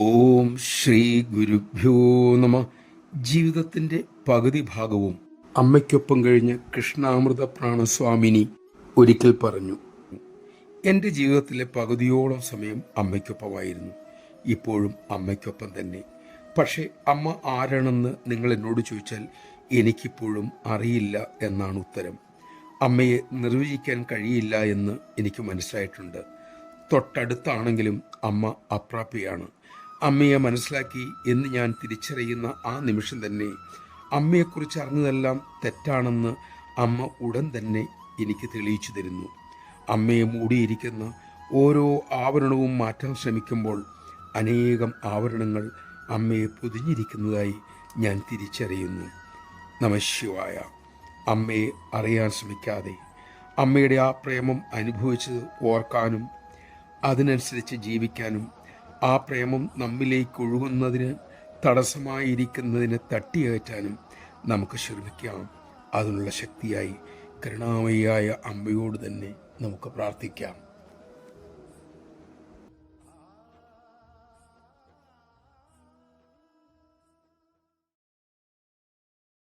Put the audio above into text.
ഓം ശ്രീ ഗുരുഭ്യോ നമ. ജീവിതത്തിൻ്റെ പകുതി ഭാഗവും അമ്മയ്ക്കൊപ്പം കഴിഞ്ഞ കൃഷ്ണാമൃത പ്രാണസ്വാമിനി ഒരിക്കൽ പറഞ്ഞു, എൻ്റെ ജീവിതത്തിലെ പകുതിയോളം സമയം അമ്മയ്ക്കൊപ്പമായിരുന്നു. ഇപ്പോഴും അമ്മയ്ക്കൊപ്പം തന്നെ. പക്ഷേ അമ്മ ആരാണെന്ന് നിങ്ങൾ എന്നോട് ചോദിച്ചാൽ എനിക്കിപ്പോഴും അറിയില്ല എന്നാണ് ഉത്തരം. അമ്മയെ നിർവചിക്കാൻ കഴിയില്ല എന്ന് എനിക്ക് മനസ്സിലായിട്ടുണ്ട്. തൊട്ടടുത്താണെങ്കിലും അമ്മ അപ്രാപ്യയാണ്. അമ്മയെ മനസ്സിലാക്കി എന്ന് ഞാൻ തിരിച്ചറിയുന്ന ആ നിമിഷം തന്നെ അമ്മയെക്കുറിച്ച് അറിഞ്ഞതെല്ലാം തെറ്റാണെന്ന് അമ്മ ഉടൻ തന്നെ എനിക്ക് തെളിയിച്ചു തരുന്നു. അമ്മയെ മൂടിയിരിക്കുന്ന ഓരോ ആവരണവും മാറ്റാൻ ശ്രമിക്കുമ്പോൾ അനേകം ആവരണങ്ങൾ അമ്മയെ പൊതിഞ്ഞിരിക്കുന്നതായി ഞാൻ തിരിച്ചറിയുന്നു. നമഃശിവായ. അമ്മയെ അറിയാൻ ശ്രമിക്കാതെ അമ്മയുടെ ആ പ്രേമം അനുഭവിച്ചത് ഓർക്കാനും അതിനനുസരിച്ച് ജീവിക്കാനും ആ പ്രേമം നമ്മിലേക്ക് ഒഴുകുന്നതിന് തടസ്സമായിരിക്കുന്നതിനെ തട്ടിയകറ്റാനും നമുക്ക് ശ്രമിക്കാം. അതിനുള്ള ശക്തിയായി കരുണാമയിയായ അമ്മയോട് തന്നെ നമുക്ക് പ്രാർത്ഥിക്കാം.